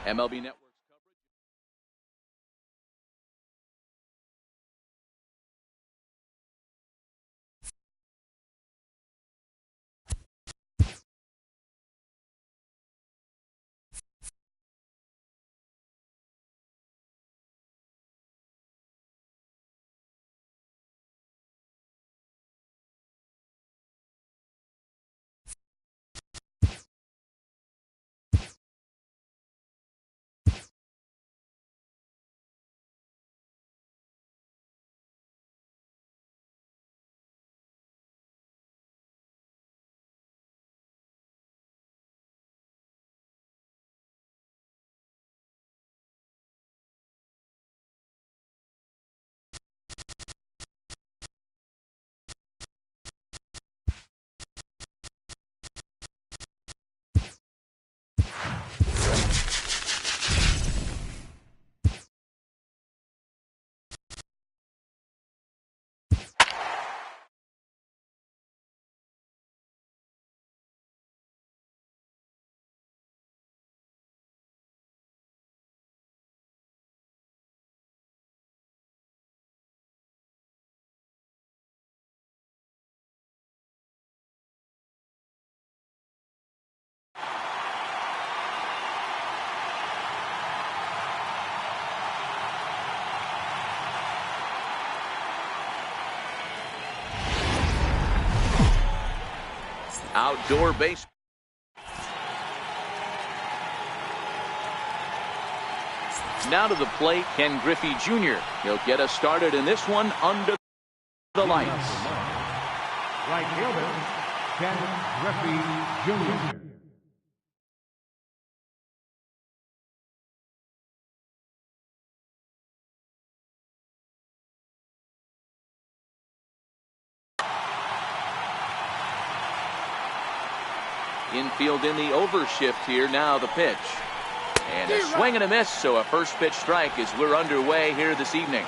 MLB Network. Outdoor baseball. Now to the plate, Ken Griffey Jr. He'll get us started in this one under the lights. Right fielder, Ken Griffey Jr. Infield in the overshift here. Now the pitch. And a swing and a miss, so a first pitch strike as we're underway here this evening.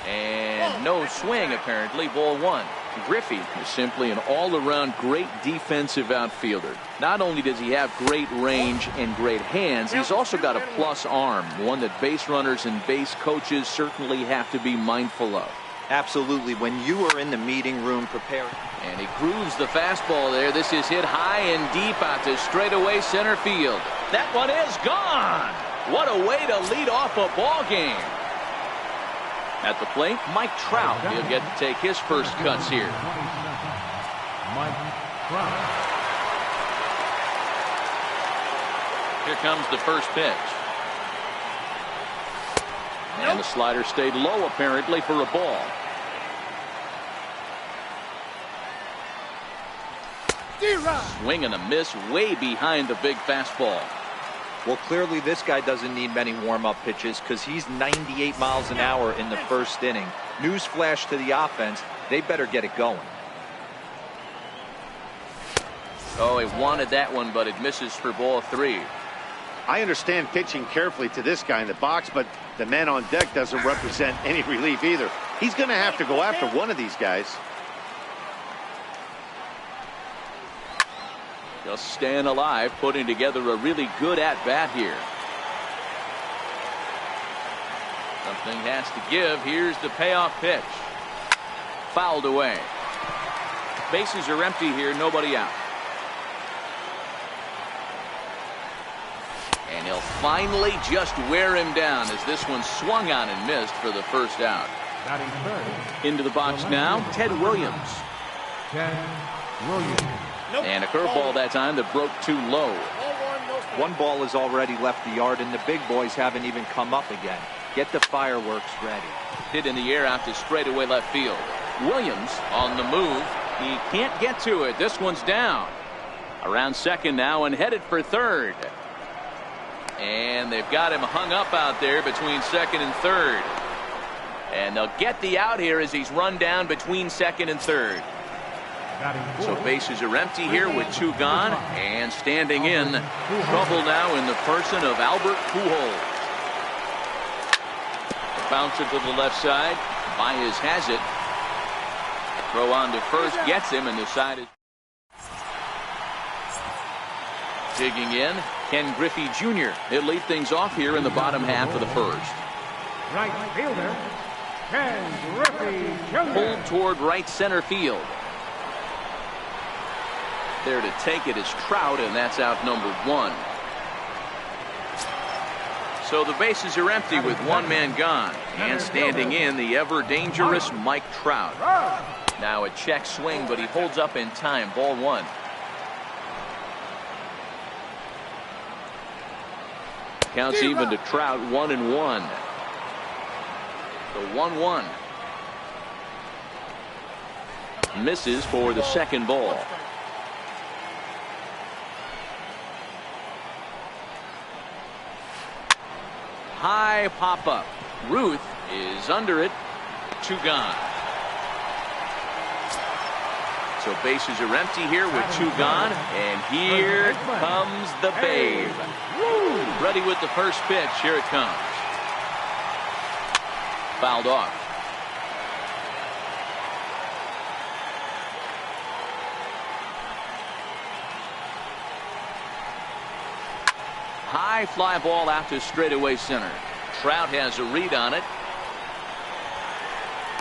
And no swing, apparently. Ball one. Griffey is simply an all-around great defensive outfielder. Not only does he have great range and great hands, he's also got a plus arm, one that base runners and base coaches certainly have to be mindful of. Absolutely. When you are in the meeting room preparing. And he grooves the fastball there. This is hit high and deep out to straightaway center field. That one is gone. What a way to lead off a ball game. At the plate, Mike Trout. He'll get to take his first cuts here. Mike Trout. Here comes the first pitch. And the slider stayed low, apparently, for a ball. Swing and a miss way behind the big fastball. Well, clearly this guy doesn't need many warm-up pitches because he's 98 miles an hour in the first inning. Newsflash to the offense, they better get it going. Oh, he wanted that one, but it misses for ball three. I understand pitching carefully to this guy in the box, but the man on deck doesn't represent any relief either. He's going to have to go after one of these guys. Just staying alive, putting together a really good at-bat here. Something has to give. Here's the payoff pitch. Fouled away. Bases are empty here, nobody out. And he'll finally just wear him down as this one swung on and missed for the first out. Into the box now, Ted Williams. Ted Williams. And a curveball that time that broke too low. One ball has already left the yard, and the big boys haven't even come up again. Get the fireworks ready. Hit in the air out to straightaway left field. Williams on the move. He can't get to it. This one's down. Around second now and headed for third. And they've got him hung up out there between second and third. And they'll get the out here as he's run down between second and third. So bases are empty here with two gone, and standing in trouble now in the person of Albert Pujols. Bouncer to the left side. Baez has it. Throw on to first, gets him, and the side is Digging in, Ken Griffey Jr. He'll lead things off here in the bottom half of the first. Right fielder, Ken Griffey Jr. Pulled toward right center field. There to take it is Trout, and that's out number 1. So the bases are empty with one man gone. And standing in, the ever-dangerous Mike Trout. Now a check swing, but he holds up in time. Ball 1. Counts even to Trout, 1-1. The 1-1. Misses for the second ball. High pop-up. Ruth is under it. 2 gone. So bases are empty here with 2 gone. And here comes the Babe. Ready with the first pitch. Here it comes. Fouled off. High fly ball out to straightaway center. Trout has a read on it.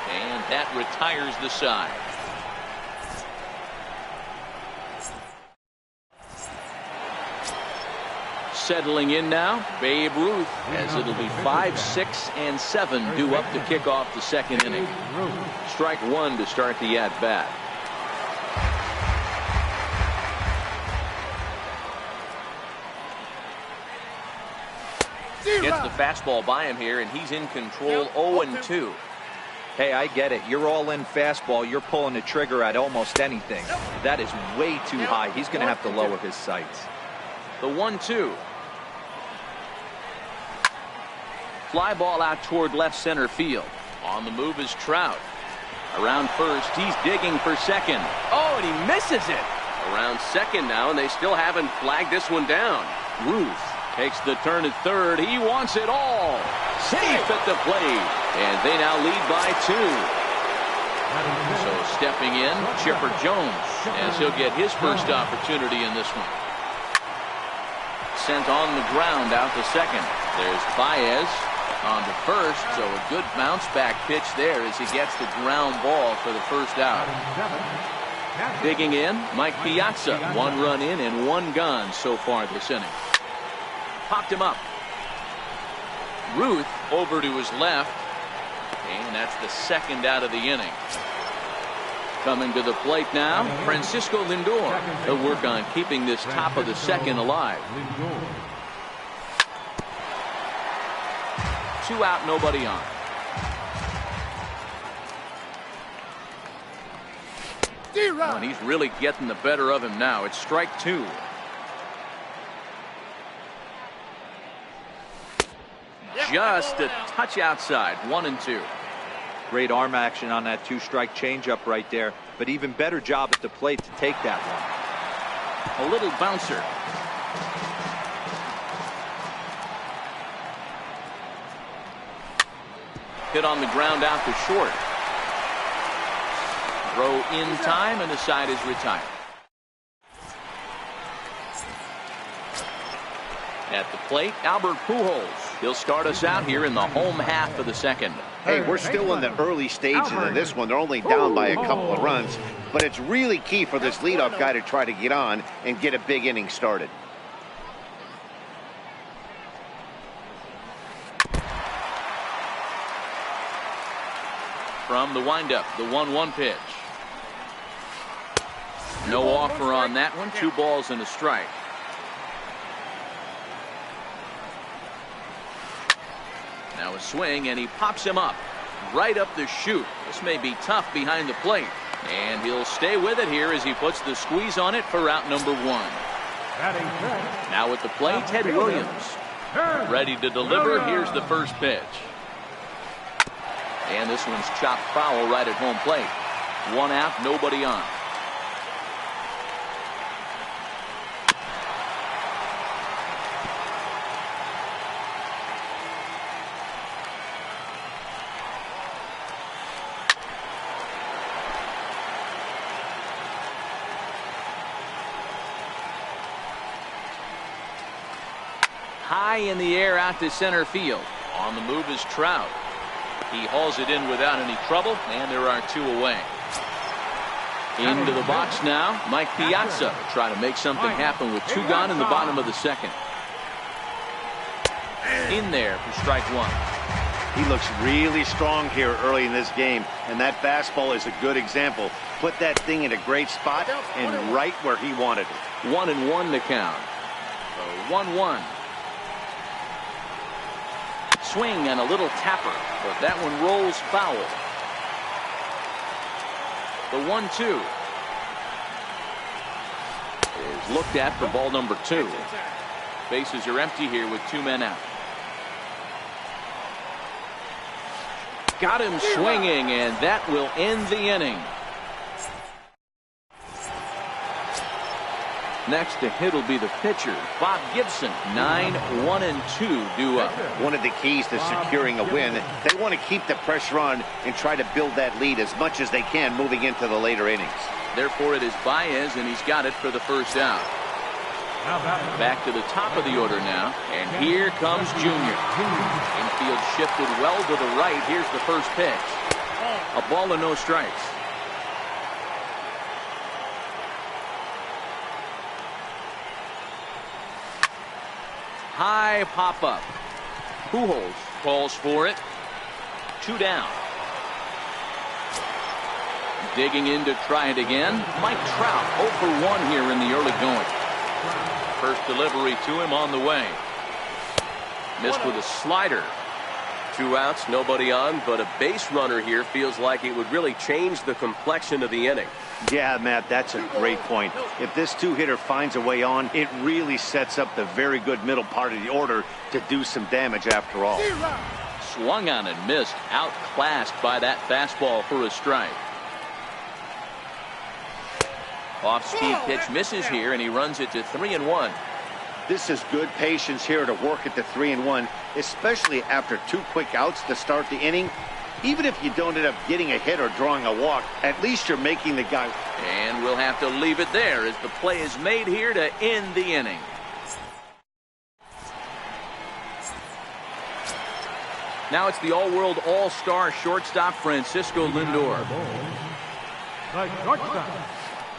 And that retires the side. Settling in now, Babe Ruth, as it'll be 5, 6, and 7 due up to kick off the second inning. Strike 1 to start the at-bat. Gets the fastball by him here, and he's in control. 0-2. Hey, I get it. You're all in fastball. You're pulling the trigger at almost anything. That is way too high. He's going to have to lower his sights. The 1-2. Fly ball out toward left center field. On the move is Trout. Around first, he's digging for second. Oh, and he misses it. Around second now, and they still haven't flagged this one down. Ruth takes the turn at third. He wants it all. Safe at the plate. And they now lead by 2. So stepping in, Chipper Jones, as he'll get his first opportunity in this one. Sent on the ground out to second. There's Baez on to first. So a good bounce back pitch there as he gets the ground ball for the first out. Digging in, Mike Piazza. 1 run in and 1 gone so far this inning. Popped him up. Ruth over to his left. And that's the second out of the inning. Coming to the plate now, Francisco Lindor. He'll work on keeping this top of the second alive. 2 out, nobody on. Oh, and he's really getting the better of him now. It's strike 2. Just a touch outside. 1-2. Great arm action on that 2-strike changeup right there, but even better job at the plate to take that one. A little bouncer. Hit on the ground out to short. Throw in time, and the side is retired. At the plate, Albert Pujols. He'll start us out here in the home half of the second. Hey, we're still in the early stages of this one. They're only down by a couple of runs, but it's really key for this leadoff guy to try to get on and get a big inning started. From the windup, the 1-1 pitch. No offer on that one. 2 balls and a strike. Now a swing, and he pops him up right up the chute. This may be tough behind the plate, and he'll stay with it here as he puts the squeeze on it for out number 1. Now at the plate, Ted Williams ready to deliver. Here's the first pitch, and this one's chopped foul right at home plate. 1 out, nobody on. high in the air out to center field. On the move is Trout. He hauls it in without any trouble, and there are 2 away. Into the box now, Mike Piazza trying to make something happen with 2 gone in the bottom of the second. In there for strike 1. He looks really strong here early in this game, and that fastball is a good example. Put that thing in a great spot and right where he wanted it. 1-1 to count. So 1-1. Swing and a little tapper, but that one rolls foul. The 1-2 is looked at for ball number 2. Bases are empty here with 2 men out. Got him swinging, and that will end the inning. Next to hit will be the pitcher, Bob Gibson. 9-1-2 due up. One of the keys to securing a win, they want to keep the pressure on and try to build that lead as much as they can moving into the later innings. Therefore, it is Baez, and he's got it for the first out. Back to the top of the order now, and here comes Junior. Infield shifted well to the right. Here's the first pitch. A ball and no strikes. High pop up. Pujols calls for it. 2 down. Digging in to try it again. Mike Trout 0 for 1 here in the early going. First delivery to him on the way. Missed with a slider. 2 outs, nobody on, but a base runner here feels like it would really change the complexion of the inning. Yeah, Matt, that's a great point. If this 2-hitter finds a way on, it really sets up the very good middle part of the order to do some damage after all. Swung on and missed. Outclassed by that fastball for a strike. Off-speed pitch misses here, and he runs it to 3-1. This is good patience here to work at the 3-1, especially after 2 quick outs to start the inning. Even if you don't end up getting a hit or drawing a walk, at least you're making the guy. And we'll have to leave it there as the play is made here to end the inning. Now it's the all-world all-star shortstop Francisco Lindor. The shortstop,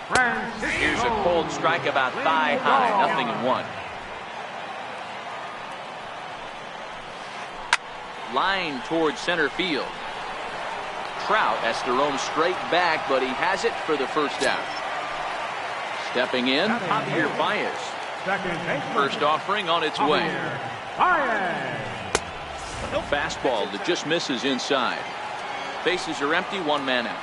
Francisco. Here's a cold strike about thigh high, 0-1. Line towards center field. Trout has to roam straight back, but he has it for the first out. Stepping in, Javier Baez. First offering on its way. Fastball that just misses inside. Bases are empty, 1 man out.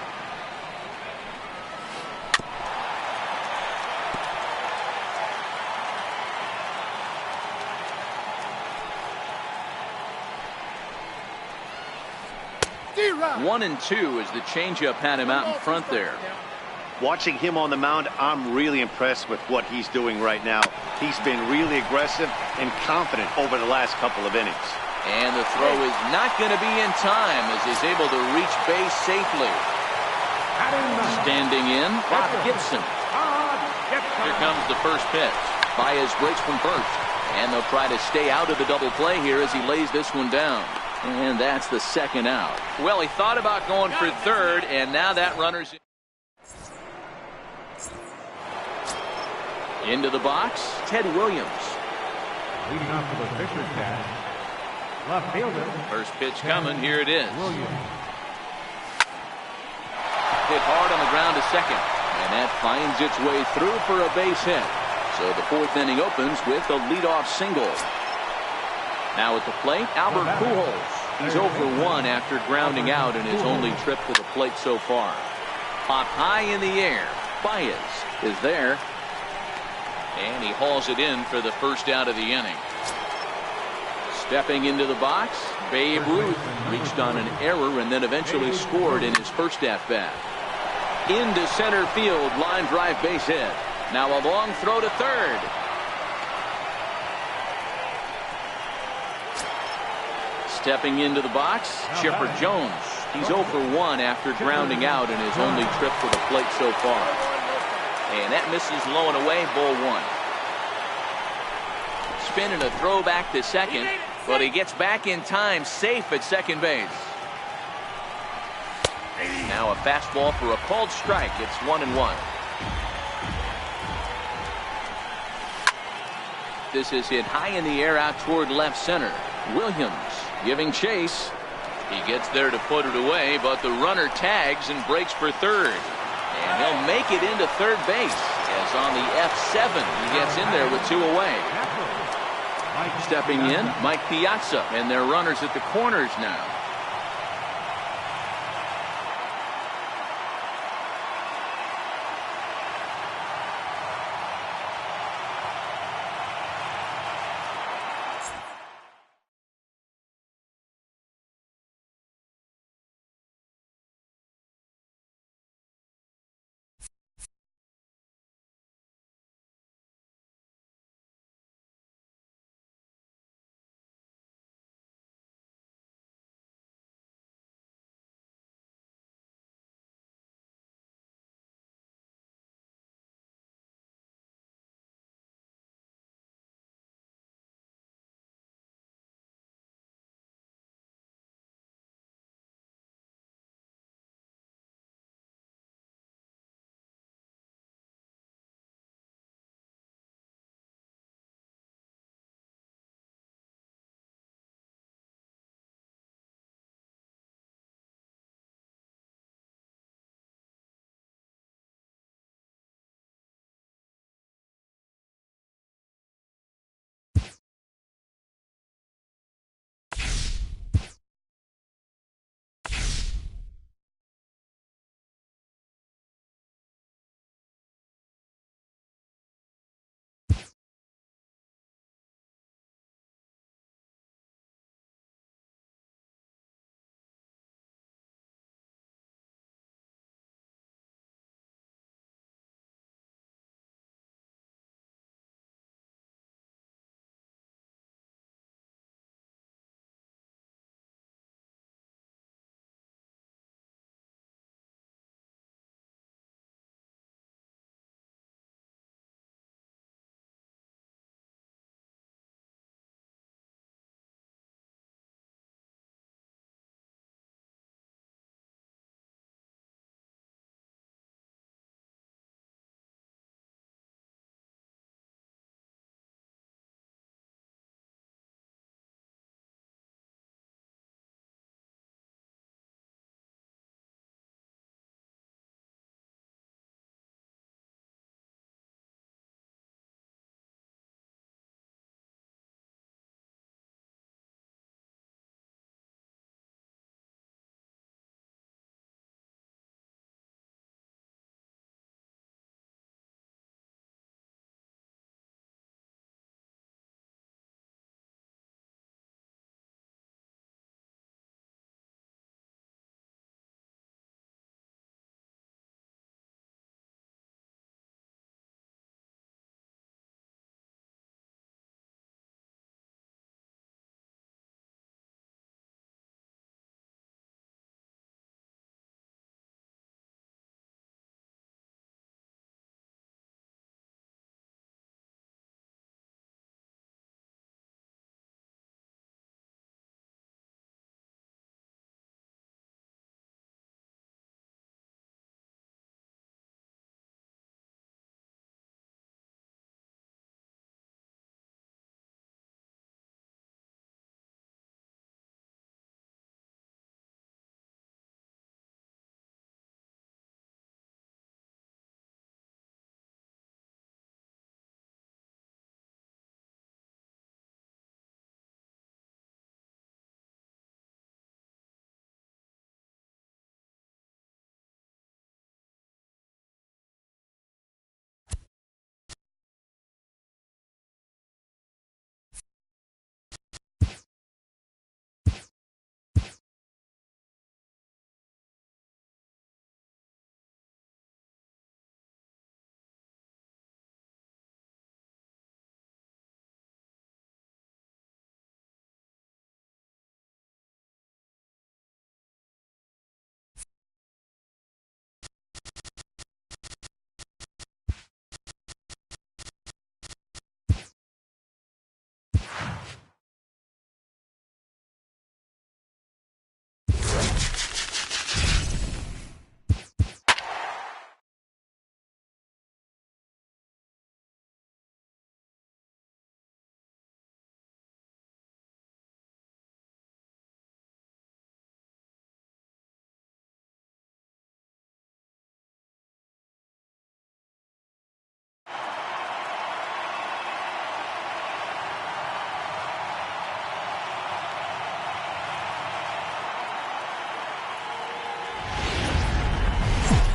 One and 2 as the changeup had him out in front there. Watching him on the mound, I'm really impressed with what he's doing right now. He's been really aggressive and confident over the last couple of innings. And the throw is not going to be in time as he's able to reach base safely. Standing in, Bob Gibson. Here comes the first pitch. Baez breaks from first. And they'll try to stay out of the double play here as he lays this one down. And that's the second out. Well, he thought about going for third, and now that runner's into the box. Ted Williams. Leading off to the pitcher's catch. Left fielder. First pitch coming. Here it is. Williams. Hit hard on the ground to second. And that finds its way through for a base hit. So the 4th inning opens with a leadoff single. Now at the plate, Albert Pujols. He's 0 for 1 after grounding out in his only trip to the plate so far. Popped high in the air. Baez is there. And he hauls it in for the first out of the inning. Stepping into the box, Babe Ruth reached on an error and then eventually scored in his first at-bat. Into center field, line drive base hit. Now a long throw to third. Stepping into the box, Chipper Jones. He's 0 for 1 after grounding out in his only trip to the plate so far. And that misses low and away, ball 1. spin and a throw back to second, but he gets back in time, safe at second base. Now a fastball for a called strike. It's 1-1. This is hit high in the air out toward left center. Williams giving chase. He gets there to put it away, but the runner tags and breaks for third. And he'll make it into third base, as on the F7 he gets in there with 2 away. Stepping in, Mike Piazza, and their runners at the corners now.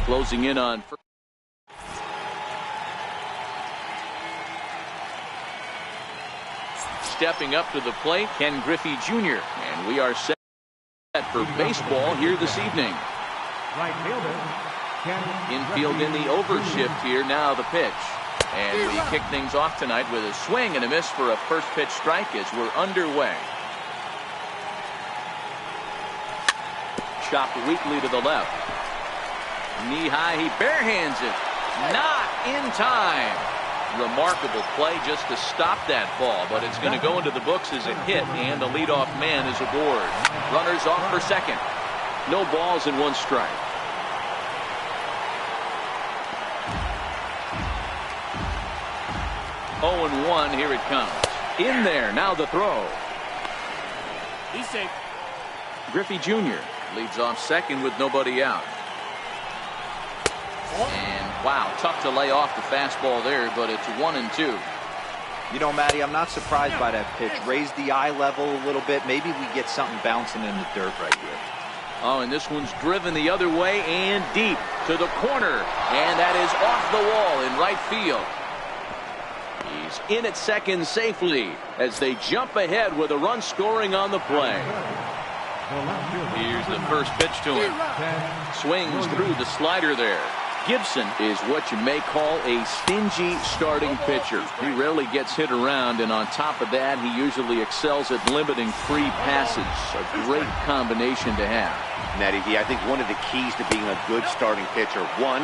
Closing in on first. Stepping up to the plate, Ken Griffey Jr. And we are set for baseball here this evening. Right fielder, Infield in the overshift here. Now the pitch. And we kick things off tonight with a swing and a miss for a first pitch strike as we're underway. Chopped weakly to the left. Knee high, he barehands it. Not in time. Remarkable play just to stop that ball, but it's going to go into the books as a hit, and the leadoff man is aboard. Runners off for second. No balls and one strike. Oh, and 1, here it comes. In there, now the throw. He's safe. Griffey Jr. leads off second with nobody out. And wow, tough to lay off the fastball there, but it's 1-2. You know, Matty, I'm not surprised by that pitch. Raise the eye level a little bit. Maybe we get something bouncing in the dirt right here. Oh, and this one's driven the other way and deep to the corner. And that is off the wall in right field. He's in at second safely as they jump ahead with a run scoring on the play. Here's the first pitch to him. Swings through the slider there. Gibson is what you may call a stingy starting pitcher. He rarely gets hit around, and on top of that, he usually excels at limiting free passes. A great combination to have. Natty D, I think one of the keys to being a good starting pitcher, one,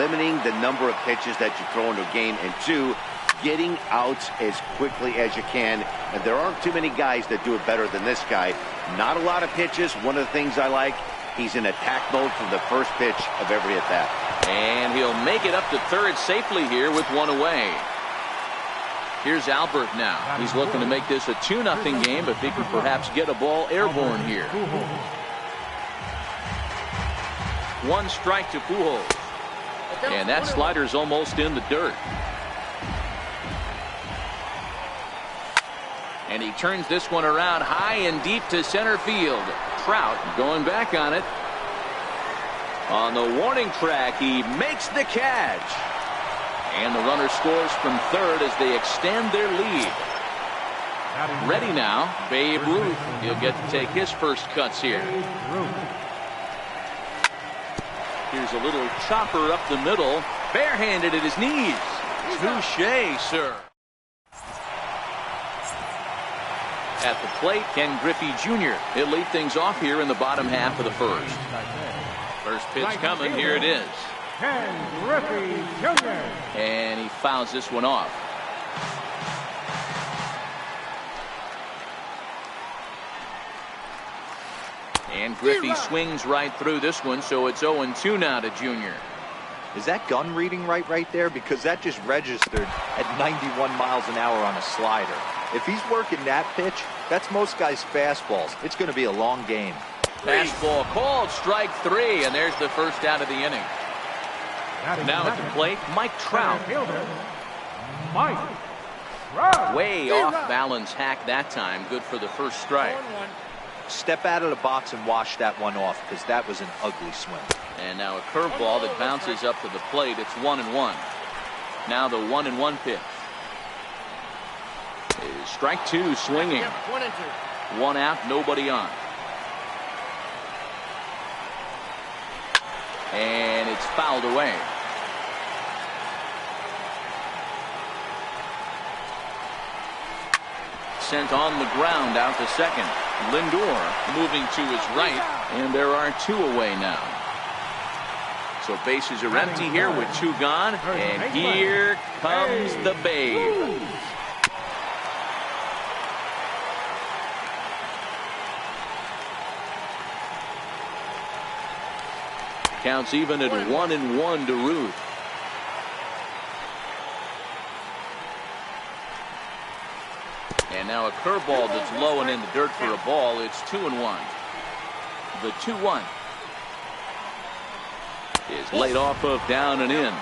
limiting the number of pitches that you throw into a game, and two, getting outs as quickly as you can. And there aren't too many guys that do it better than this guy. Not a lot of pitches. One of the things I like, he's in attack mode from the first pitch of every at bat. And he'll make it up to third safely here with one away. Here's Albert now. He's looking to make this a 2-0 game if he can perhaps get a ball airborne here. 1 strike to Pujols. And that slider's almost in the dirt. And he turns this one around high and deep to center field. Trout going back on it. On the warning track, he makes the catch. And the runner scores from third as they extend their lead. Ready now, Babe Ruth. He'll get to take his first cuts here. Here's a little chopper up the middle. Barehanded at his knees. Touché, sir. At the plate, Ken Griffey Jr. He'll lead things off here in the bottom half of the first. First pitch coming, here it is. Ken Griffey Jr. And he fouls this one off. And Griffey swings right through this one, so it's 0-2 now to Jr. Is that gun reading right there? Because that just registered at 91 miles an hour on a slider. If he's working that pitch, that's most guys' fastballs. It's going to be a long game. Fastball called, strike 3, and there's the first out of the inning. Now at the plate, Mike Trout. Way off balance hack that time. Good for the first strike. Step out of the box and wash that one off, because that was an ugly swing. And now a curveball that bounces up to the plate. It's 1-1. Now the 1-1 pitch. Is strike 2 swinging. 1 out, nobody on. And it's fouled away. Sent on the ground out to second. Lindor moving to his right, and there are 2 away now. So bases are empty here with 2 gone, and here comes the Babe. Counts even at 1-1 to Ruth. And now a curveball that's low and in the dirt for a ball. It's 2-1. The 2-1 is laid off of down and in.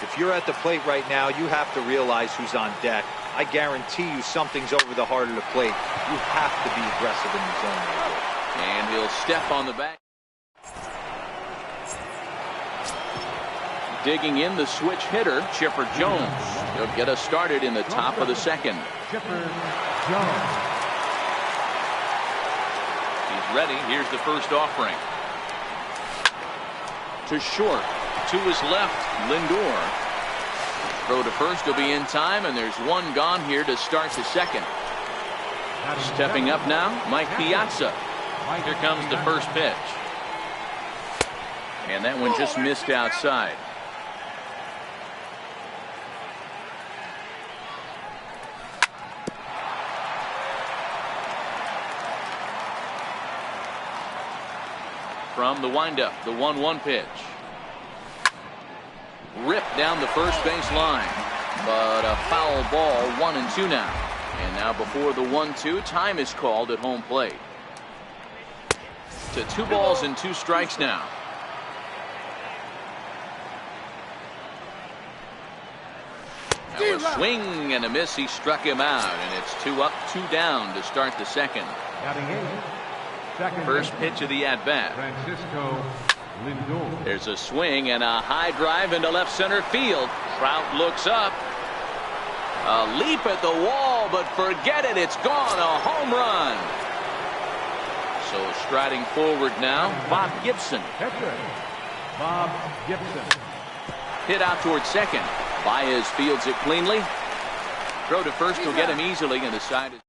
If you're at the plate right now, you have to realize who's on deck. I guarantee you something's over the heart of the plate. You have to be aggressive in the zone right here. And he'll step on the back. Digging in the switch hitter, Chipper Jones. He'll get us started in the top of the second. Chipper Jones. He's ready. Here's the first offering. To short. To his left, Lindor. Throw to first will be in time, and there's one gone here to start the second. Stepping up now, Mike Piazza. Here comes the first pitch. And that one just missed outside. From the windup, the 1-1 pitch. Ripped down the first base line, but a foul ball, 1-2 now. And now before the 1-2, time is called at home plate. To 2 balls and 2 strikes now. Now a swing and a miss. He struck him out, and it's 2 up, 2 down to start the second. First pitch of the at-bat. Francisco Lindor. There's a swing and a high drive into left center field. Trout looks up. A leap at the wall, but forget it. It's gone. A home run. So striding forward now, Bob Gibson. Catcher, Bob Gibson. Hit out towards second. Baez fields it cleanly. Throw to first will get him easily, and the side is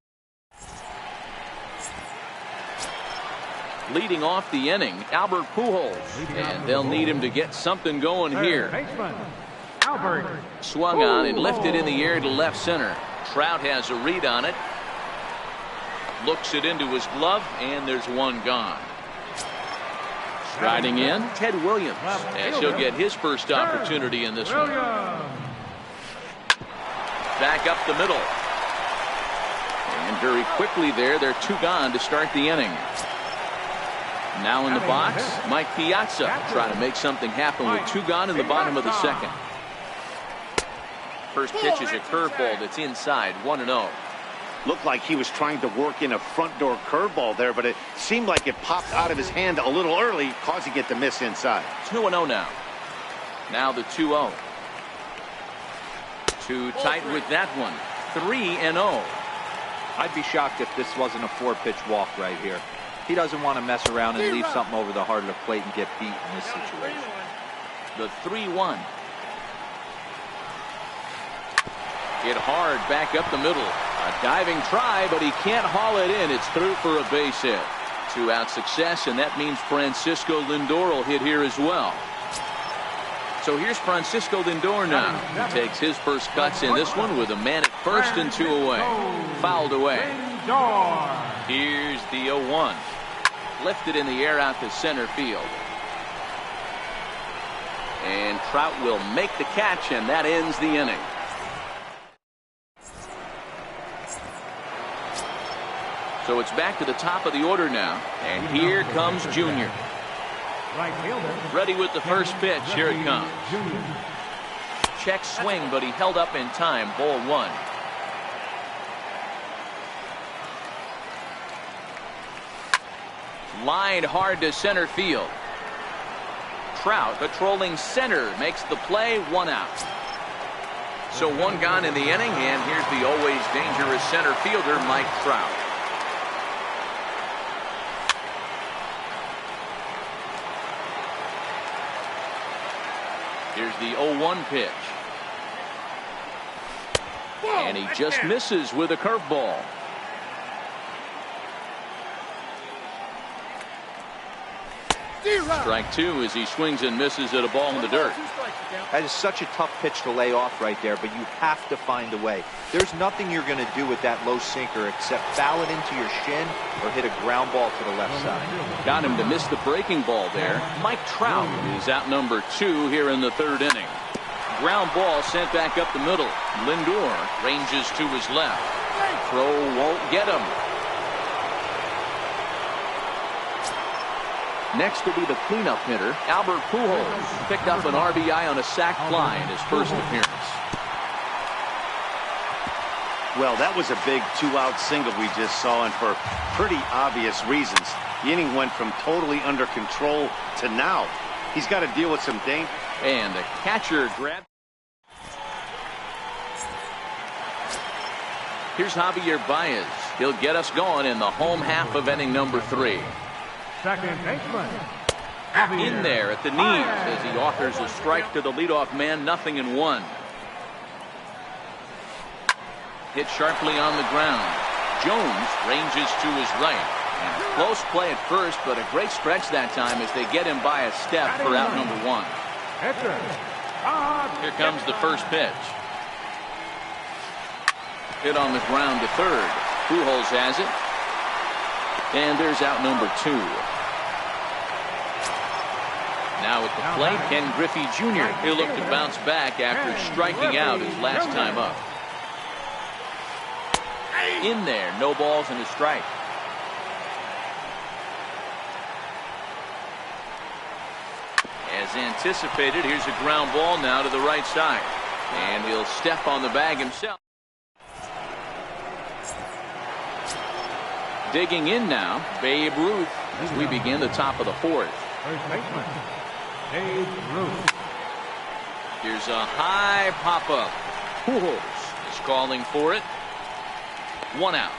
leading off the inning, Albert Pujols, and they'll need him to get something going here. Albert. Swung on and lifted in the air to left center. Trout has a read on it. Looks it into his glove, and there's one gone. Striding in, Ted Williams, as he'll get his first opportunity in this one. Back up the middle. And very quickly there are 2 gone to start the inning. Now in the box, Mike Piazza trying to make something happen with 2 gone in the bottom of the second. First pitch is a curveball that's inside, 1-0. Looked like he was trying to work in a front door curveball there, but it seemed like it popped out of his hand a little early, causing it to miss inside. 2-0 now. Now the 2-0. Too tight with that one. 3-0. I'd be shocked if this wasn't a 4-pitch walk right here. He doesn't want to mess around and leave something over the heart of the plate and get beat in this situation. The 3-1. Hit hard back up the middle. A diving try, but he can't haul it in. It's through for a base hit. 2-out success, and that means Francisco Lindor will hit here as well. So here's Francisco Lindor now. He takes his first cuts in this one with a man at first and 2 away. Fouled away. Here's the 0-1. Lifted in the air out to center field. And Trout will make the catch, and that ends the inning. So it's back to the top of the order now. And here comes Junior. Ready with the first pitch. Here it comes. Check swing, but he held up in time. Ball 1. Lined hard to center field. Trout patrolling center makes the play. 1 out. So 1 gone in the inning, and here's the always dangerous center fielder, Mike Trout. Here's the 0-1 pitch. And he just misses with a curveball. Strike 2 as he swings and misses at a ball in the dirt. That is such a tough pitch to lay off right there, but you have to find a way. There's nothing you're going to do with that low sinker except foul it into your shin or hit a ground ball to the left side. Got him to miss the breaking ball there. Mike Trout is out number 2 here in the 3rd inning. Ground ball sent back up the middle. Lindor ranges to his left. Throw won't get him. Next will be the cleanup hitter, Albert Pujols. Picked up an RBI on a sac fly in his first appearance. Well, that was a big 2-out single we just saw, and for pretty obvious reasons. The inning went from totally under control to now. He's got to deal with some And the catcher grab. Here's Javier Baez. He'll get us going in the home half of inning number 3. Second baseman. In there at the knees as he offers a strike to the leadoff man. 0-1. Hit sharply on the ground. Jones ranges to his right. And close play at first, but a great stretch that time as they get him by a step for out number 1. Here comes the first pitch. Hit on the ground to third. Pujols has it. And there's out number 2. Now at the plate, Ken Griffey Jr. He'll look to bounce back after striking out his last time up. In there, no balls and a strike. As anticipated, here's a ground ball now to the right side. And he'll step on the bag himself. Digging in now, Babe Ruth as we begin the top of the 4th. First baseman. Babe Ruth. Here's a high pop-up. Pujols is calling for it. 1 out.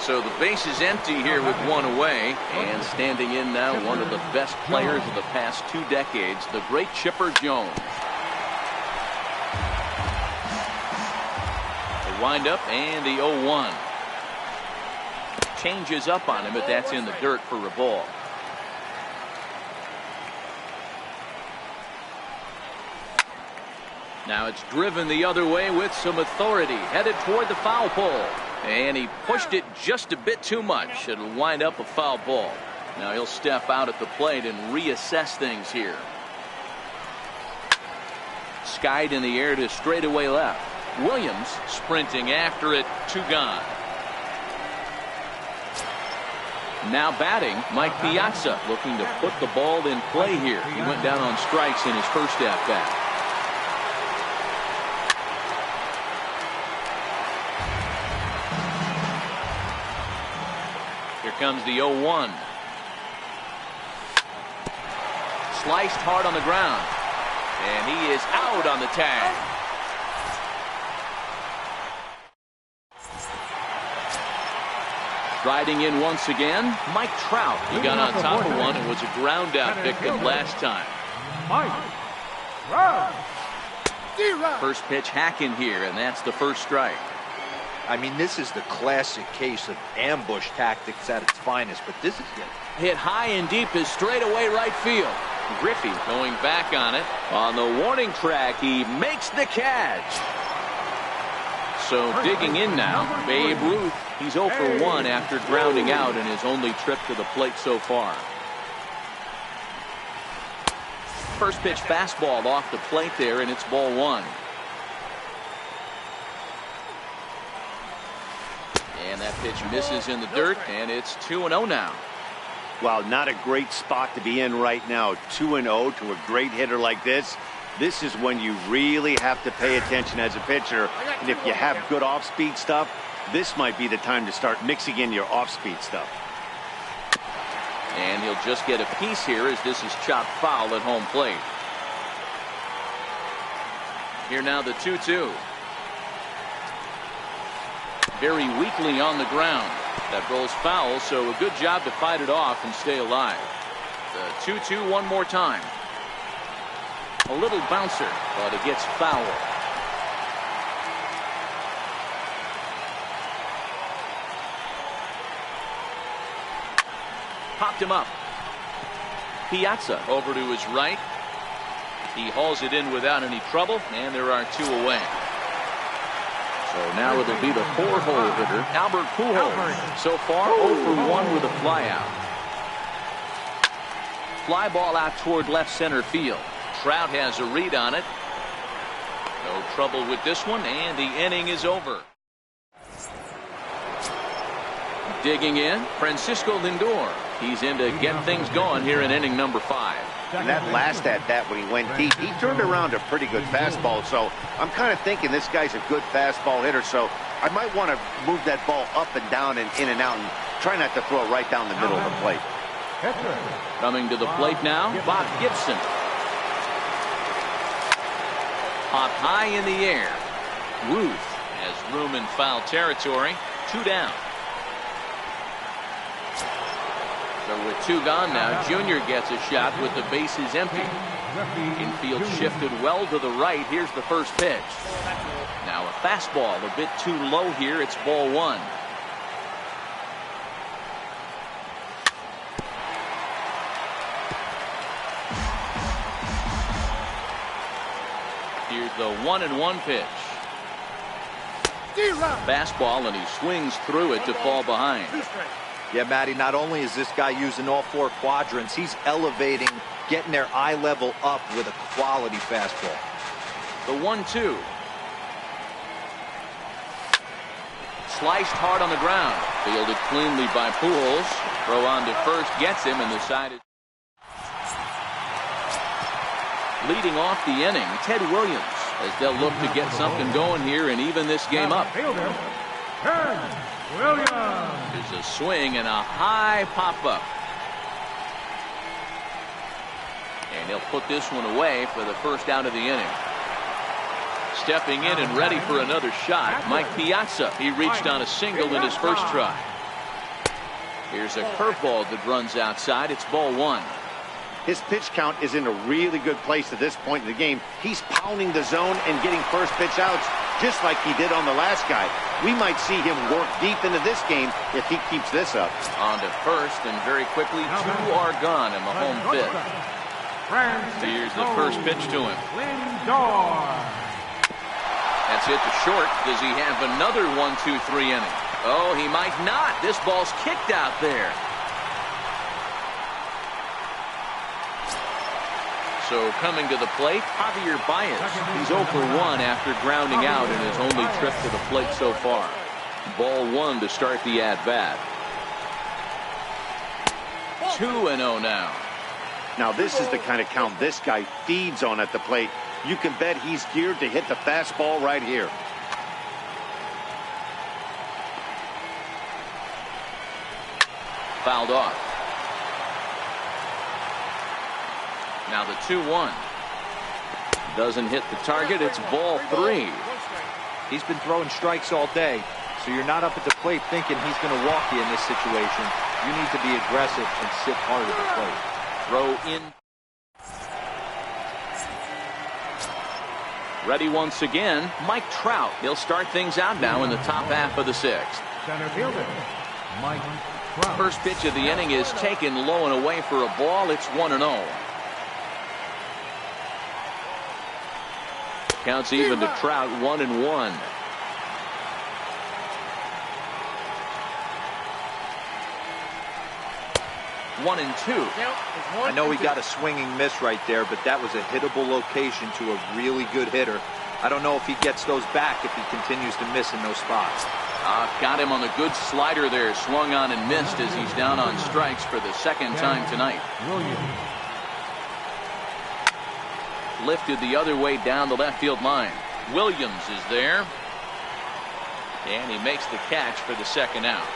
So the base is empty here with 1 away. And standing in now, one of the best players of the past 2 decades, the great Chipper Jones. The windup and the 0-1. Changes up on him, but that's in the dirt for a ball. Now it's driven the other way with some authority, headed toward the foul pole. And he pushed it just a bit too much. It'll wind up a foul ball. Now he'll step out at the plate and reassess things here. Skied in the air to straightaway left. Williams sprinting after it, 2 gone. Now batting, Mike Piazza looking to put the ball in play here. He went down on strikes in his first at-bat. Here comes the 0-1. Sliced hard on the ground. And he is out on the tag. Riding in once again, Mike Trout. He got on top of one and was a ground out victim last time. Mike Trout. First pitch hacking here, and that's the first strike. I mean, this is the classic case of ambush tactics at its finest, but this is good. Hit high and deep is straightaway right field. Griffey going back on it. On the warning track, he makes the catch. So digging in now, Babe Ruth. He's 0 for 1 after grounding out in his only trip to the plate so far. First pitch fastball off the plate there, and it's ball 1. And that pitch misses in the dirt, and it's 2-0 now. Well, not a great spot to be in right now. 2-0 to a great hitter like this. This is when you really have to pay attention as a pitcher. And if you have good off-speed stuff, this might be the time to start mixing in your off-speed stuff. And he'll just get a piece here as this is chopped foul at home plate. Here now the 2-2. Very weakly on the ground. That rolls foul, so a good job to fight it off and stay alive. The 2-2 one more time. A little bouncer, but it gets foul. Popped him up. Piazza over to his right. He hauls it in without any trouble, and there are 2 away. So now it'll be the 4-hole hitter, Albert Pujols. So far, 0 for 1 with a flyout. Fly ball out toward left center field. Trout has a read on it. No trouble with this one, and the inning is over. Digging in, Francisco Lindor. He's in to get things going here in inning number 5. And that last at-bat when he went deep, he turned around a pretty good fastball. So I'm kind of thinking this guy's a good fastball hitter. So I might want to move that ball up and down and in and out and try not to throw it right down the middle of the plate. Pitcher. Coming to the plate now, Bob Gibson. Pop high in the air. Ruth has room in foul territory. 2 down. So with 2 gone now, Junior gets a shot with the bases empty. Infield shifted well to the right. Here's the first pitch. Now a fastball a bit too low here. It's ball 1. Here's the 1-1 pitch. Fastball, and he swings through it to fall behind. Yeah, Matty, not only is this guy using all 4 quadrants, he's elevating, getting their eye level up with a quality fastball. The 1-2. Sliced hard on the ground. Fielded cleanly by Pujols. Throw on to first gets him, and the side is leading off the inning. Ted Williams, as they'll look to get something going here and even this game up. Williams. There's a swing and a high pop-up. And he'll put this one away for the first out of the inning. Stepping in and ready for another shot, Mike Piazza. He reached on a single in his first try. Here's a curveball that runs outside. It's ball 1. His pitch count is in a really good place at this point in the game. He's pounding the zone and getting first pitch outs just like he did on the last guy. We might see him work deep into this game if he keeps this up. On to first, and very quickly 2 are gone in the home fifth. Here's the first pitch to him. That's hit to short. Does he have another 1-2-3 inning? Oh, he might not. This ball's kicked out there. So coming to the plate, Javier Baez. He's 0 for 1 after grounding out in his only trip to the plate so far. Ball 1 to start the at-bat. 2-0 now. Now this is the kind of count this guy feeds on at the plate. You can bet he's geared to hit the fastball right here. Fouled off. Now the 2-1. Doesn't hit the target. It's ball 3. He's been throwing strikes all day, so you're not up at the plate thinking he's going to walk you in this situation. You need to be aggressive and sit hard at the plate. Throw in. Ready once again, Mike Trout. He'll start things out now in the top half of the 6th. Center fielder, Mike Trout. First pitch of the inning is taken low and away for a ball. It's 1-0. Counts even to Trout, 1-1. One and two. I know he got a swinging miss right there, but that was a hittable location to a really good hitter. I don't know if he gets those back if he continues to miss in those spots. Got him on the good slider there. Swung on and missed as he's down on strikes for the 2nd time tonight. Lifted the other way down the left field line. Williams is there. And he makes the catch for the 2nd out.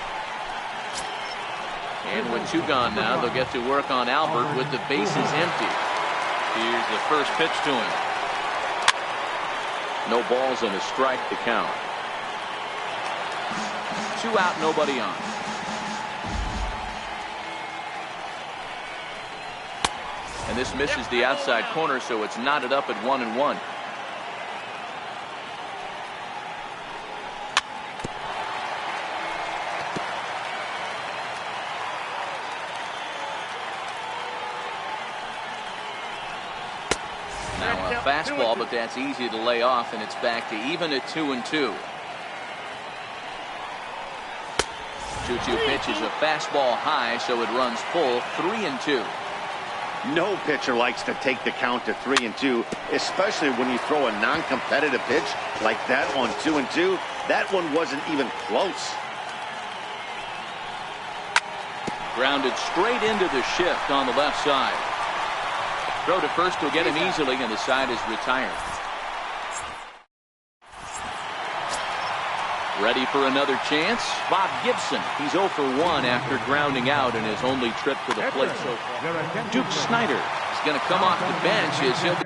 And with 2 gone now, they'll get to work on Albert with the bases empty. Here's the first pitch to him. No balls and a strike to count. 2 out, nobody on. And this misses the outside corner, so it's knotted up at 1-1. Now a fastball, but that's easy to lay off, and it's back to even at 2-2. 2-2 pitch is a fastball high, so it runs full. 3-2. No pitcher likes to take the count to 3-2, especially when you throw a non-competitive pitch like that on 2-2. That one wasn't even close. Grounded straight into the shift on the left side. Throw to first will get him easily, and the side is retired. Ready for another chance? Bob Gibson. He's 0 for 1 after grounding out in his only trip to the plate so far. Duke Snider is going to come off the bench as he'll be.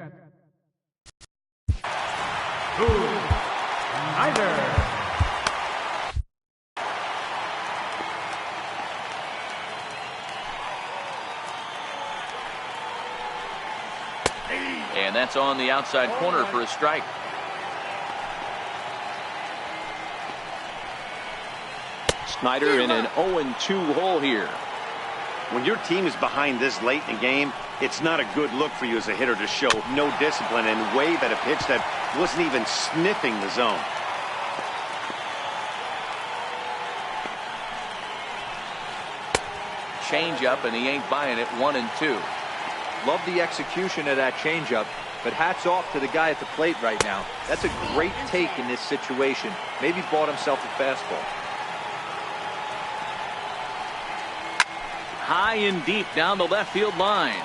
Snider. And that's on the outside corner for a strike. Snider in an 0-2 hole here. When your team is behind this late in the game, it's not a good look for you as a hitter to show no discipline and wave at a pitch that wasn't even sniffing the zone. Changeup, and he ain't buying it. 1-2. Love the execution of that changeup, but hats off to the guy at the plate right now. That's a great take in this situation. Maybe bought himself a fastball. High and deep down the left field line.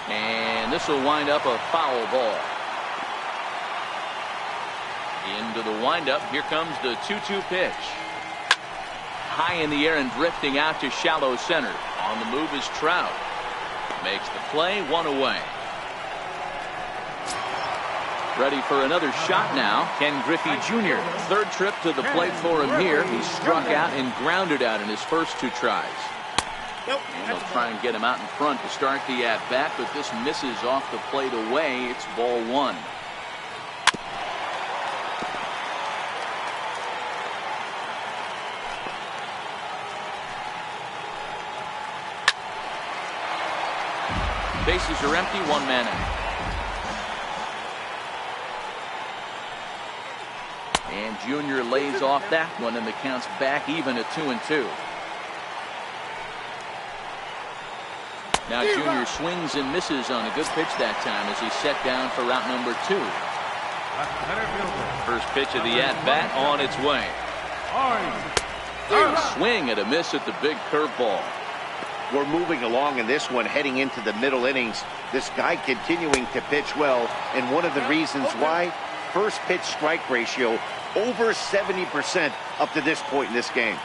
And this will wind up a foul ball. Into the windup. Here comes the 2-2 pitch. High in the air and drifting out to shallow center. On the move is Trout. Makes the play, 1 away. Ready for another shot now. Ken Griffey Jr. Third trip to the plate for him here. He struck out and grounded out in his first 2 tries. And they'll try and get him out in front to start the at-bat, but this misses off the plate away. It's ball 1. Bases are empty, 1 man out. And Junior lays off that one, and the count's back even at 2-2. Now Junior swings and misses on a good pitch that time as he's set down for route number 2. First pitch of the at-bat on its way. Swing and a miss at the big curveball. We're moving along in this one, heading into the middle innings. This guy continuing to pitch well, and one of the reasons why, first pitch strike ratio over 70% up to this point in this game.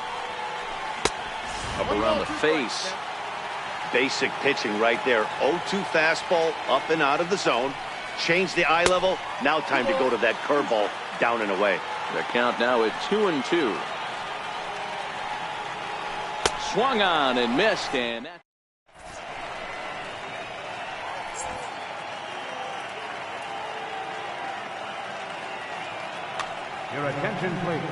Up around the face. Basic pitching right there. 0-2 fastball up and out of the zone. Change the eye level. Now time to go to that curveball down and away. The count now at 2-2. Swung on and missed, and that. Your attention, please.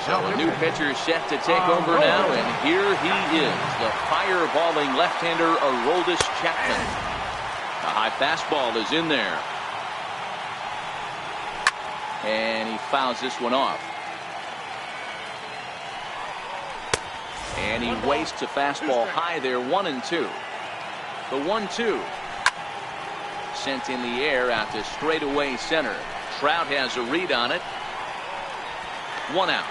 So a new pitcher set to take over now, and here he is, the fireballing left-hander Aroldis Chapman. A high fastball is in there. And he fouls this one off. And he wastes a fastball high there, 1-2. The 1-2. Sent in the air out to straightaway center. Trout has a read on it. 1 out.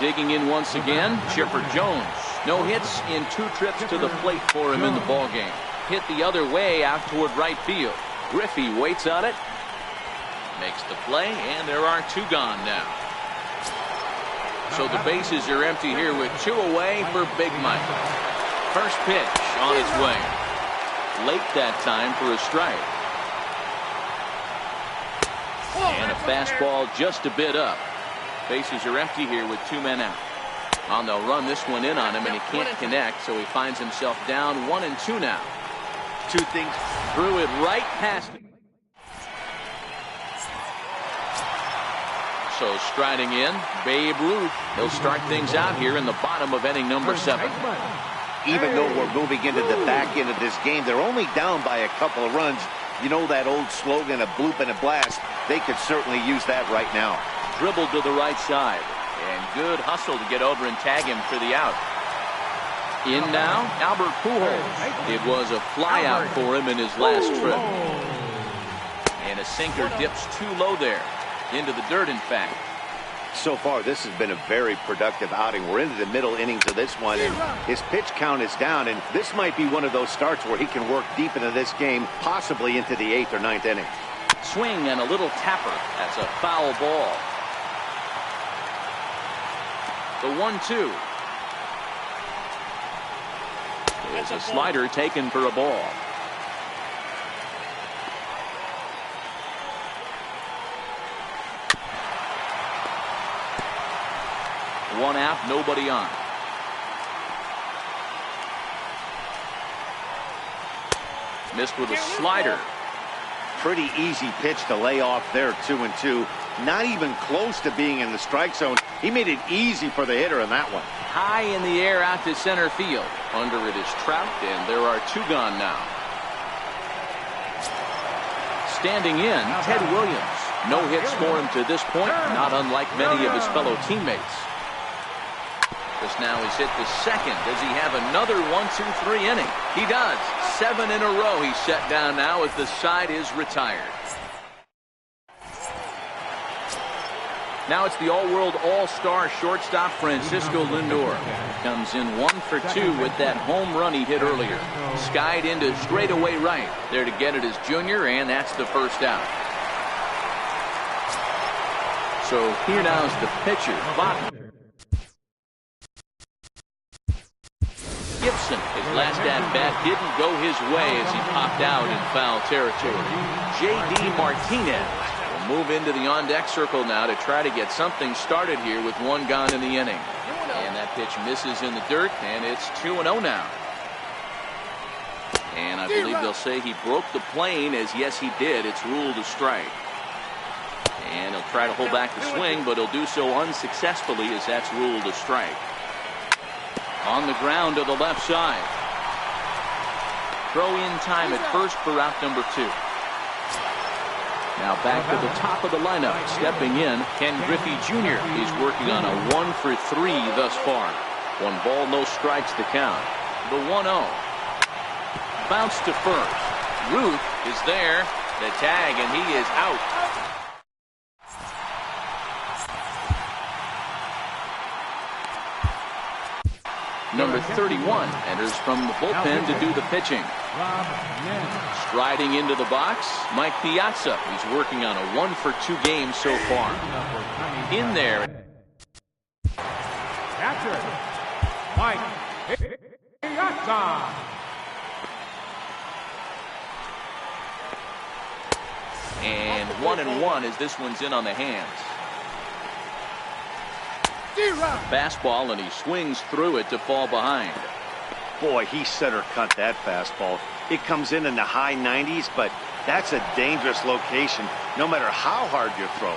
Digging in once again, Chipper Jones. No hits in 2 trips to the plate for him in the ballgame. Hit the other way out toward right field. Griffey waits on it. Makes the play, and there are 2 gone now. So the bases are empty here with 2 away for Big Mike. First pitch on its way. Late that time for a strike. And a fastball just a bit up. Bases are empty here with 2 men out. And they'll run this one in on him, and he can't connect, so he finds himself down 1-2 now. 2 things. Threw it right past him. So striding in, Babe Ruth. He'll start things out here in the bottom of inning number 7. Even though we're moving into the back end of this game, they're only down by a couple of runs. You know that old slogan, a bloop and a blast. They could certainly use that right now. Dribbled to the right side. And good hustle to get over and tag him for the out. In now, Albert Pujols. It was a fly out for him in his last trip. And a sinker dips too low there. Into the dirt, in fact. So far, this has been a very productive outing. We're into the middle innings of this one, and his pitch count is down, and this might be one of those starts where he can work deep into this game, possibly into the 8th or 9th inning. Swing and a little tapper. That's a foul ball. The 1-2. There's a slider taken for a ball. One out, nobody on. Missed with a slider. Pretty easy pitch to lay off there, 2-2. Not even close to being in the strike zone. He made it easy for the hitter in that one. High in the air out to center field. Under it is Trout, and there are two gone now. Standing in, Ted Williams. No hits for him to this point, not unlike many of his fellow teammates. This now is hit the second. Does he have another 1-2-3 inning? He does. 7 in a row he's set down now as the side is retired. Now it's the all-world all-star shortstop Francisco Lindor. Comes in 1 for 2 with that home run he hit earlier. Skied into straightaway right. There to get it is Junior, and that's the first out. So here now is the pitcher, Bob Gibson. His last at-bat didn't go his way as he popped out in foul territory. J.D. Martinez will move into the on-deck circle now to try to get something started here with one gone in the inning. And that pitch misses in the dirt, and it's 2-0 now. And I believe they'll say he broke the plane, as yes he did. It's ruled a strike. And he'll try to hold back the swing, but he'll do so unsuccessfully as that's ruled a strike. On the ground to the left side. Throw in time at first for route number 2. Now back to the top of the lineup. Stepping in, Ken Griffey Jr. He's working on a 1 for 3 thus far. 1 ball, no strikes to count. The 1-0. Bounce to first. Ruth is there. The tag, and he is out. Number 31 enters from the bullpen to do the pitching. Striding into the box, Mike Piazza. He's working on a 1 for 2 game so far. In there. Catcher, Mike Piazza. And 1-1 as this one's in on the hands. Fastball, and he swings through it to fall behind. Boy, he center cut that fastball. It comes in the high 90s, but that's a dangerous location no matter how hard you're throwing.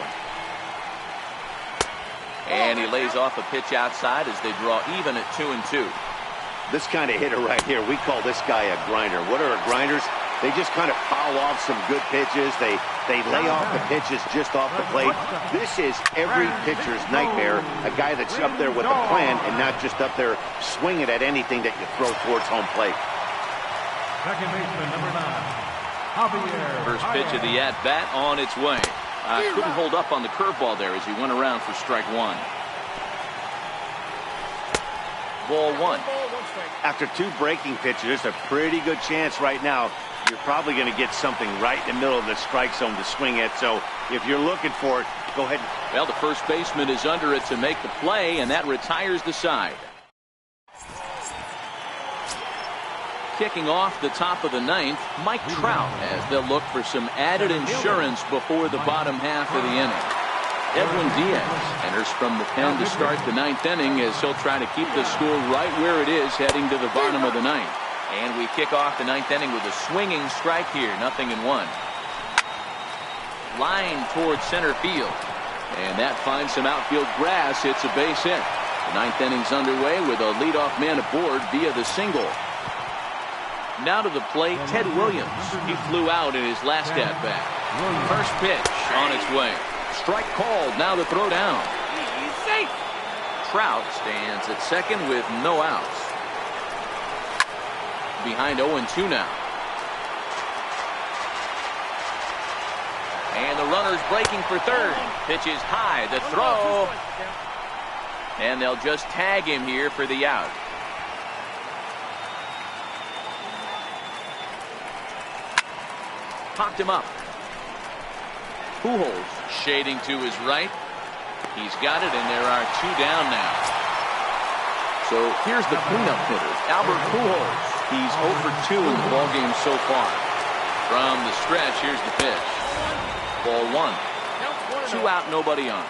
And he lays off a pitch outside as they draw even at 2-2. This kind of hitter right here, we call this guy a grinder. What are grinders? They just kind of foul off some good pitches. They lay off the pitches just off the plate. This is every pitcher's nightmare, a guy that's up there with a plan and not just up there swinging at anything that you throw towards home plate. Second baseman, number 9, Javier. First pitch of the at-bat on its way. Couldn't hold up on the curveball there as he went around for strike 1. Ball 1. After 2 breaking pitches, there's a pretty good chance right now you're probably going to get something right in the middle of the strike zone to swing at. So if you're looking for it, go ahead. Well, the first baseman is under it to make the play, and that retires the side. Kicking off the top of the 9th, Mike Trout, as they'll look for some added insurance before the bottom half of the inning. Edwin Diaz enters from the pen to start the 9th inning as he'll try to keep the score right where it is heading to the bottom of the 9th. And we kick off the 9th inning with a swinging strike here, 0-1. Line towards center field. And that finds some outfield grass. It's a base hit. The 9th inning's underway with a leadoff man aboard via the single. Now to the plate, Ted Williams. He flew out in his last at-bat. First pitch on its way. Strike called. Now the throw down. Trout stands at second with no outs. Behind 0-2 now. And the runner's breaking for third. Pitch is high. The throw. And they'll just tag him here for the out. Popped him up. Pujols shading to his right. He's got it, and there are 2 down now. So here's the cleanup hitter, Albert Pujols. He's 0 for 2 in the ballgame so far. From the stretch, here's the pitch. Ball 1. 2 out, nobody on.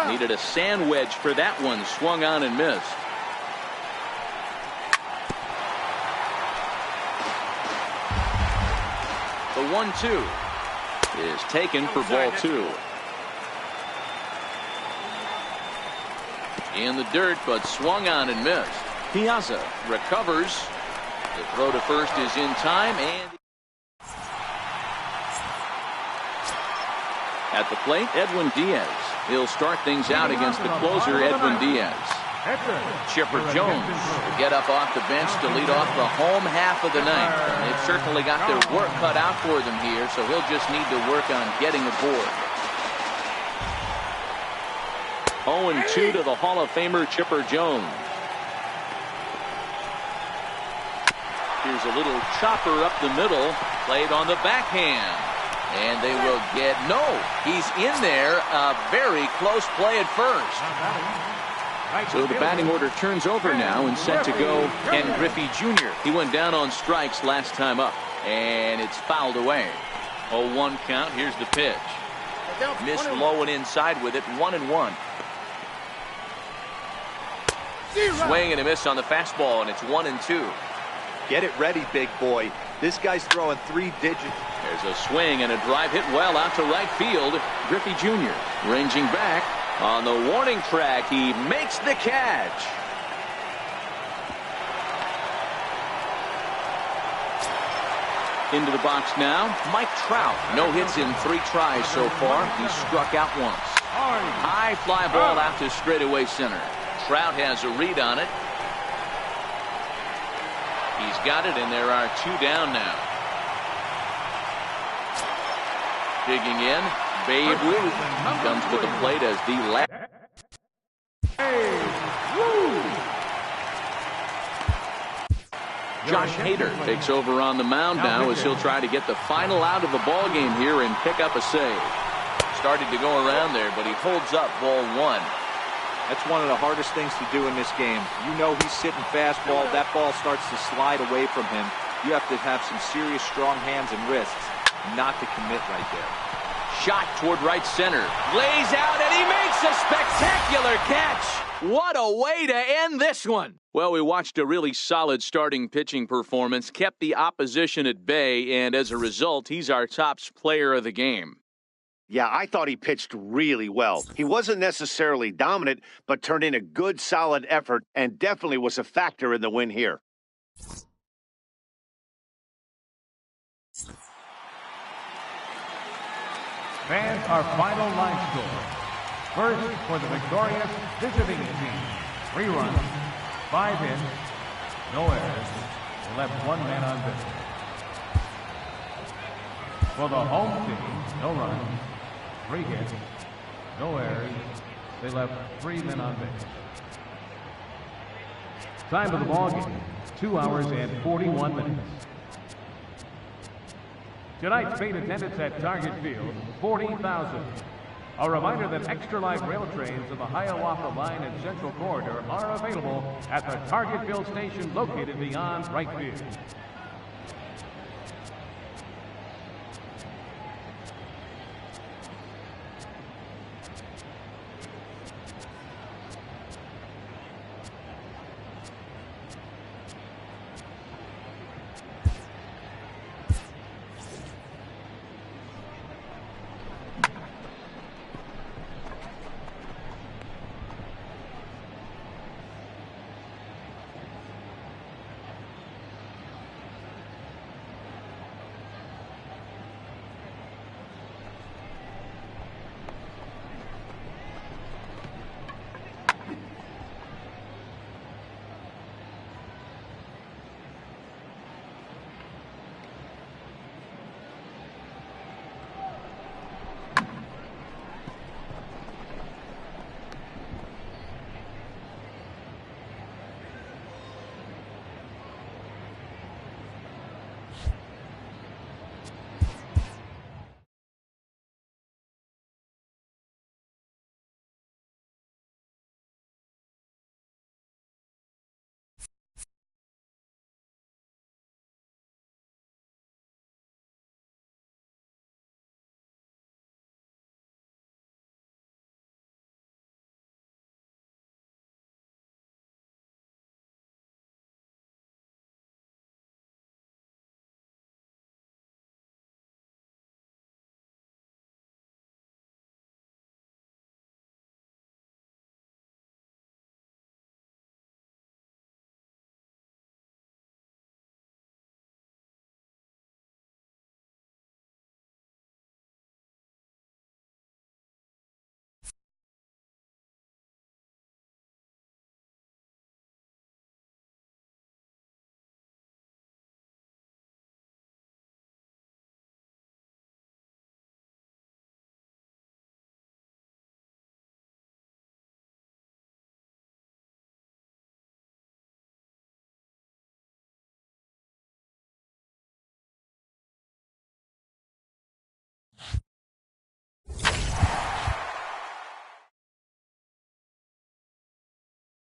Needed a sand wedge for that one. Swung on and missed. The 1-2 is taken for ball 2. In the dirt, but swung on and missed. Piazza recovers. The throw to first is in time, and at the plate, Edwin Diaz. He'll start things out against the closer, Edwin Diaz. Chipper Jones will get up off the bench to lead off the home half of the ninth. They've certainly got their work cut out for them here, so he'll just need to work on getting aboard. 0-2 to the Hall of Famer Chipper Jones. Here's a little chopper up the middle, played on the backhand. And they will get, no, he's in there. A very close play at first. So the batting order turns over now and set to go Ken Griffey Jr. He went down on strikes last time up, and it's fouled away. 0-1 count. Here's the pitch. Missed low and inside with it. 1-1. Swing and a miss on the fastball, and it's 1-2. Get it ready, big boy. This guy's throwing 3 digits. There's a swing and a drive hit well out to right field. Griffey Jr. ranging back on the warning track. He makes the catch. Into the box now, Mike Trout. No hits in 3 tries so far. He struck out once. High fly ball out to straightaway center. Trout has a read on it. He's got it, and there are 2 down now. Digging in, Babe Ruth comes to the plate as the last. Josh Hader takes over on the mound now as he'll try to get the final out of the ball game here and pick up a save. Started to go around there, but he holds up ball 1. That's one of the hardest things to do in this game. You know he's sitting fastball. That ball starts to slide away from him. You have to have some serious strong hands and wrists not to commit right there. Shot toward right center. Lays out, and he makes a spectacular catch. What a way to end this one. Well, we watched a really solid starting pitching performance, kept the opposition at bay, and as a result, he's our top player of the game. Yeah, I thought he pitched really well. He wasn't necessarily dominant, but turned in a good, solid effort and definitely was a factor in the win here. Fans, our final line score. First, for the victorious visiting team, 3 runs, 5 hits, no errors. They left 1 man on base. For the home team, no runs, 3 hits, no errors. They left 3 men on base. Time of the ball game, 2 hours and 41 minutes. Tonight's paid attendance at Target Field, 40,000. A reminder that Extra Life rail trains of the Hiawatha Line and Central Corridor are available at the Target Field station located beyond right field.